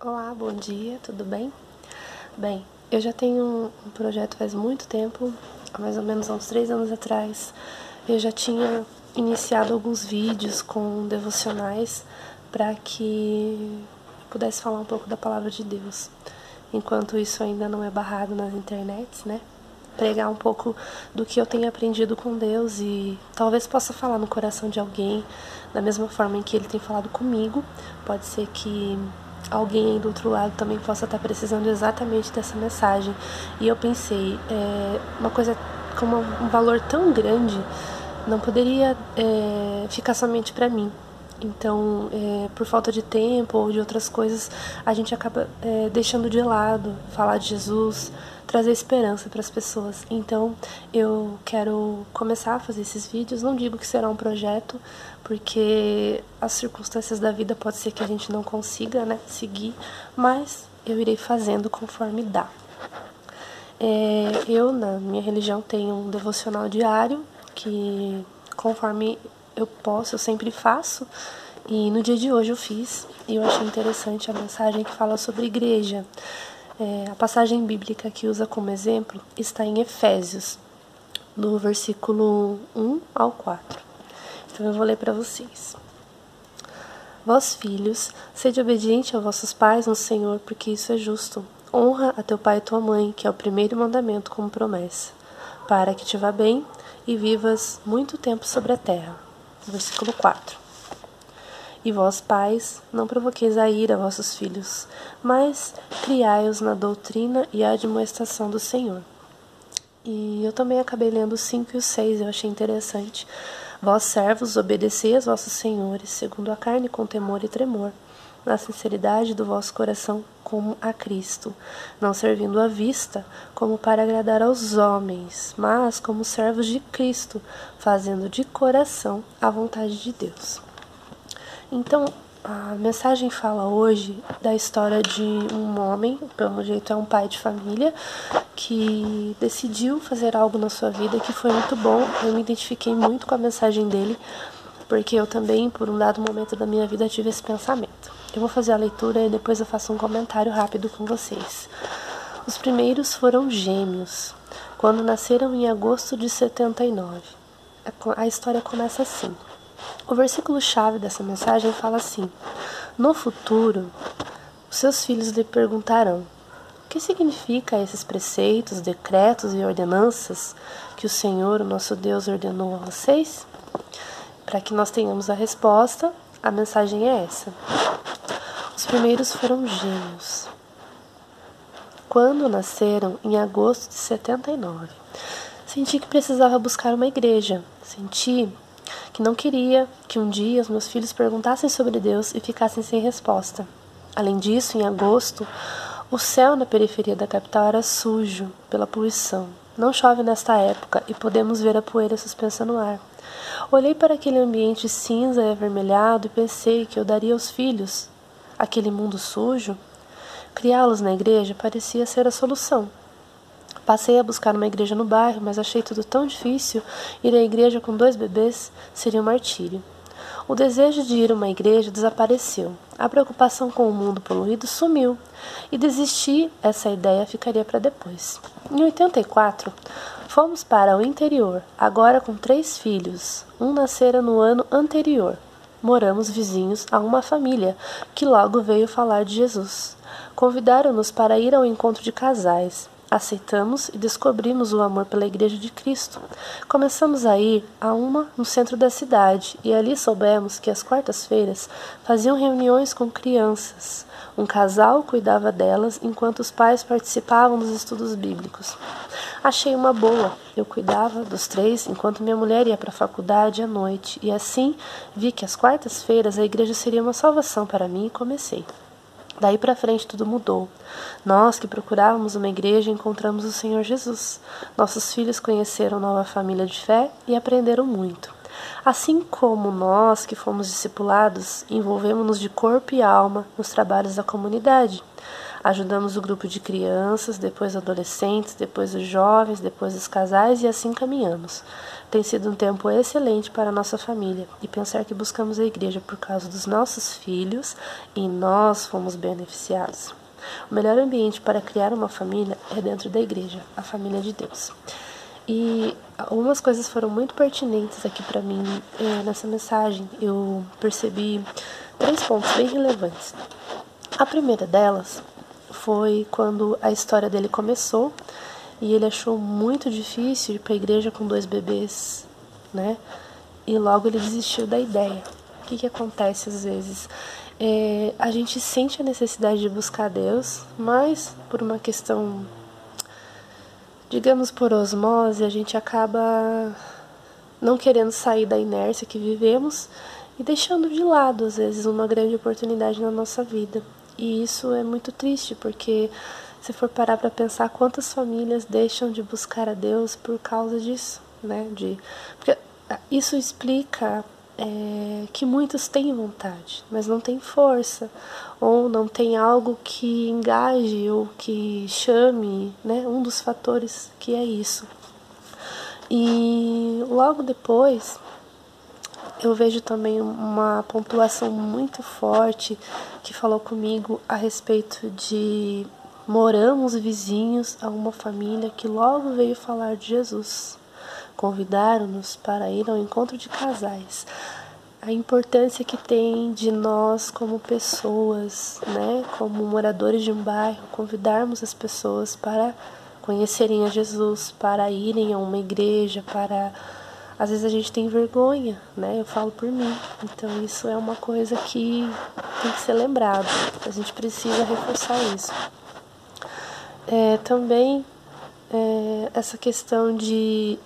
Olá, bom dia, tudo bem? Bem, eu já tenho um projeto faz muito tempo, há mais ou menos uns 3 anos atrás. Eu já tinha iniciado alguns vídeos com devocionais para que eu pudesse falar um pouco da palavra de Deus. Enquanto isso ainda não é barrado nas internets, né? Pregar um pouco do que eu tenho aprendido com Deus e talvez possa falar no coração de alguém da mesma forma em que Ele tem falado comigo. Pode ser que alguém aí do outro lado também possa estar precisando exatamente dessa mensagem. E eu pensei, uma coisa com um valor tão grande não poderia ficar somente para mim. Então, por falta de tempo ou de outras coisas, a gente acaba deixando de lado falar de Jesus, trazer esperança para as pessoas. Então, eu quero começar a fazer esses vídeos. Não digo que será um projeto, porque as circunstâncias da vida pode ser que a gente não consiga, né, seguir, mas eu irei fazendo conforme dá. Eu, na minha religião, tenho um devocional diário que, conforme eu posso, eu sempre faço. E no dia de hoje eu fiz, e eu achei interessante a mensagem que fala sobre igreja. A passagem bíblica que usa como exemplo está em Efésios, do versículo 1 ao 4. Então eu vou ler para vocês. Vós, filhos, sede obediente a vossos pais no Senhor, porque isso é justo. Honra a teu pai e tua mãe, que é o primeiro mandamento como promessa, para que te vá bem e vivas muito tempo sobre a terra. Versículo 4. E vós, pais, não provoqueis a ira a vossos filhos, mas criai-os na doutrina e admoestação do Senhor. E eu também acabei lendo o 5 e o 6, eu achei interessante. Vós, servos, obedecei aos vossos senhores, segundo a carne, com temor e tremor, na sinceridade do vosso coração, como a Cristo, não servindo à vista, como para agradar aos homens, mas como servos de Cristo, fazendo de coração a vontade de Deus. Então, a mensagem fala hoje da história de um homem, pelo jeito é um pai de família, que decidiu fazer algo na sua vida que foi muito bom. Eu me identifiquei muito com a mensagem dele, porque eu também, por um dado momento da minha vida, tive esse pensamento. Eu vou fazer a leitura e depois eu faço um comentário rápido com vocês. Os primeiros foram gêmeos, quando nasceram em agosto de 79. A história começa assim. O versículo-chave dessa mensagem fala assim: no futuro, os seus filhos lhe perguntarão: o que significa esses preceitos, decretos e ordenanças que o Senhor, o nosso Deus, ordenou a vocês? Para que nós tenhamos a resposta, a mensagem é essa. Os primeiros foram gêmeos, quando nasceram em agosto de 79. Senti que precisava buscar uma igreja. Senti que não queria que um dia os meus filhos perguntassem sobre Deus e ficassem sem resposta. Além disso, em agosto, o céu na periferia da capital era sujo pela poluição. Não chove nesta época e podemos ver a poeira suspensa no ar. Olhei para aquele ambiente cinza e avermelhado e pensei que eu daria aos filhos aquele mundo sujo. Criá-los na igreja parecia ser a solução. Passei a buscar uma igreja no bairro, mas achei tudo tão difícil. Ir à igreja com 2 bebês seria um martírio. O desejo de ir a uma igreja desapareceu. A preocupação com o mundo poluído sumiu. E desistir, essa ideia ficaria para depois. Em 84, fomos para o interior, agora com 3 filhos. Um nascera no ano anterior. Moramos vizinhos a uma família que logo veio falar de Jesus. Convidaram-nos para ir ao encontro de casais. Aceitamos e descobrimos o amor pela Igreja de Cristo. Começamos a ir a uma no centro da cidade e ali soubemos que às quartas-feiras faziam reuniões com crianças. Um casal cuidava delas enquanto os pais participavam dos estudos bíblicos. Achei uma boa. Eu cuidava dos 3 enquanto minha mulher ia para a faculdade à noite e assim vi que às quartas-feiras a igreja seria uma salvação para mim e comecei. Daí para frente tudo mudou. Nós que procurávamos uma igreja encontramos o Senhor Jesus. Nossos filhos conheceram nova família de fé e aprenderam muito. Assim como nós que fomos discipulados, envolvemos-nos de corpo e alma nos trabalhos da comunidade. Ajudamos o grupo de crianças, depois adolescentes, depois os jovens, depois os casais e assim caminhamos. Tem sido um tempo excelente para a nossa família e pensar que buscamos a igreja por causa dos nossos filhos e nós fomos beneficiados. O melhor ambiente para criar uma família é dentro da igreja, a família de Deus. E algumas coisas foram muito pertinentes aqui para mim nessa mensagem. Eu percebi 3 pontos bem relevantes. A primeira delas foi quando a história dele começou e ele achou muito difícil ir para a igreja com 2 bebês, né? E logo ele desistiu da ideia. O que acontece às vezes? A gente sente a necessidade de buscar Deus, mas por uma questão, digamos por osmose, a gente acaba não querendo sair da inércia que vivemos e deixando de lado, às vezes, uma grande oportunidade na nossa vida. E isso é muito triste, porque se for parar para pensar quantas famílias deixam de buscar a Deus por causa disso, né? Porque isso explica que muitos têm vontade, mas não têm força, ou não tem algo que engaje ou que chame, né? Um dos fatores que é isso. E logo depois eu vejo também uma pontuação muito forte que falou comigo a respeito de moramos vizinhos a uma família que logo veio falar de Jesus. Convidaram-nos para ir ao encontro de casais. A importância que tem de nós como pessoas, né, como moradores de um bairro, convidarmos as pessoas para conhecerem a Jesus, para irem a uma igreja, para... Às vezes a gente tem vergonha, né? Eu falo por mim. Então isso é uma coisa que tem que ser lembrado. A gente precisa reforçar isso. Também essa questão de...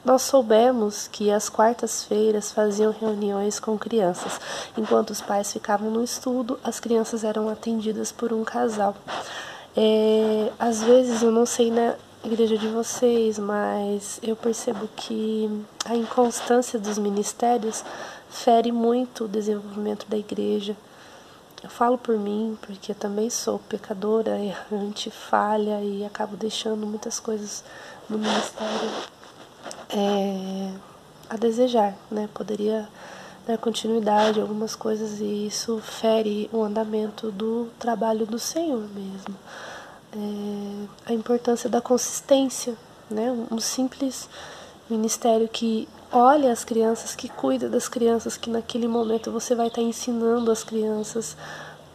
Nós soubemos que às quartas-feiras faziam reuniões com crianças. Enquanto os pais ficavam no estudo, as crianças eram atendidas por um casal. Às vezes, eu não sei na igreja de vocês, mas eu percebo que a inconstância dos ministérios fere muito o desenvolvimento da igreja. Eu falo por mim, porque eu também sou pecadora, errante, falha e acabo deixando muitas coisas no ministério a desejar, né? Poderia dar continuidade a algumas coisas e isso fere o andamento do trabalho do Senhor mesmo. A importância da consistência, né? Um simples ministério que olha as crianças, que cuida das crianças, que naquele momento você vai estar ensinando as crianças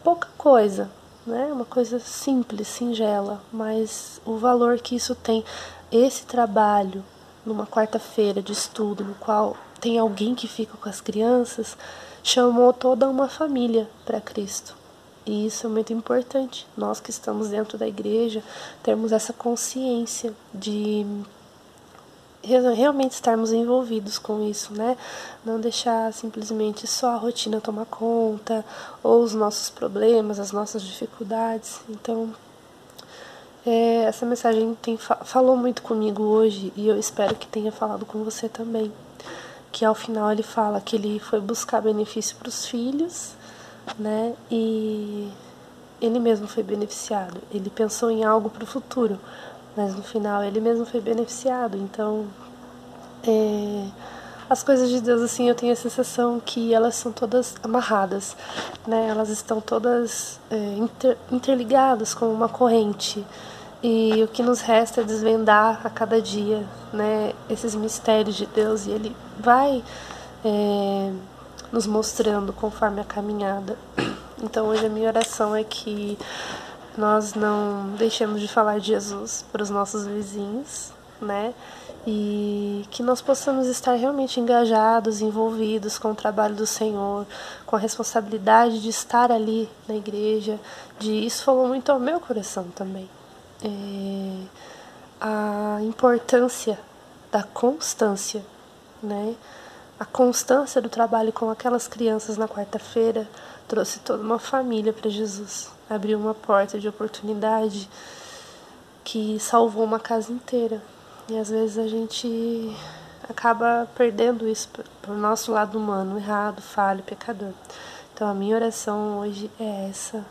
pouca coisa, né? Uma coisa simples, singela, mas o valor que isso tem, esse trabalho numa quarta-feira de estudo, no qual tem alguém que fica com as crianças, chamou toda uma família para Cristo. E isso é muito importante. Nós que estamos dentro da igreja, termos essa consciência de realmente estarmos envolvidos com isso, né? Não deixar simplesmente só a rotina tomar conta, ou os nossos problemas, as nossas dificuldades. Então, essa mensagem falou muito comigo hoje e eu espero que tenha falado com você também. Que ao final ele fala que ele foi buscar benefício para os filhos, né? E ele mesmo foi beneficiado. Ele pensou em algo para o futuro, mas no final ele mesmo foi beneficiado. Então, as coisas de Deus, assim, eu tenho a sensação que elas são todas amarradas, né? Elas estão todas interligadas como uma corrente. E o que nos resta é desvendar a cada dia, né, esses mistérios de Deus. E Ele vai nos mostrando conforme a caminhada. Então hoje a minha oração é que nós não deixemos de falar de Jesus para os nossos vizinhos, né? E que nós possamos estar realmente engajados, envolvidos com o trabalho do Senhor, com a responsabilidade de estar ali na igreja. Isso falou muito ao meu coração também. A importância da constância, né? A constância do trabalho com aquelas crianças na quarta-feira trouxe toda uma família para Jesus. Abriu uma porta de oportunidade que salvou uma casa inteira. E às vezes a gente acaba perdendo isso pro nosso lado humano, errado, falho, pecador. Então a minha oração hoje é essa,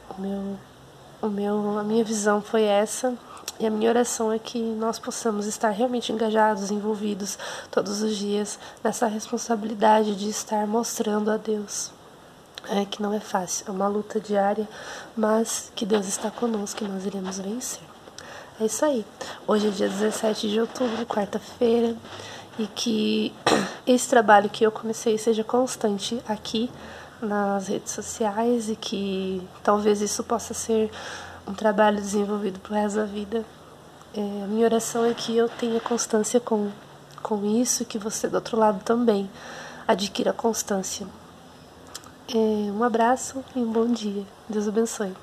a minha visão foi essa, e a minha oração é que nós possamos estar realmente engajados, envolvidos todos os dias nessa responsabilidade de estar mostrando a Deus. Que não é fácil, é uma luta diária, mas que Deus está conosco e nós iremos vencer. É isso aí. Hoje é dia 17 de outubro, quarta-feira, e que esse trabalho que eu comecei seja constante aqui nas redes sociais e que talvez isso possa ser um trabalho desenvolvido pro resto da vida. A minha oração é que eu tenha constância com isso e que você do outro lado também adquira constância. Um abraço e um bom dia. Deus abençoe.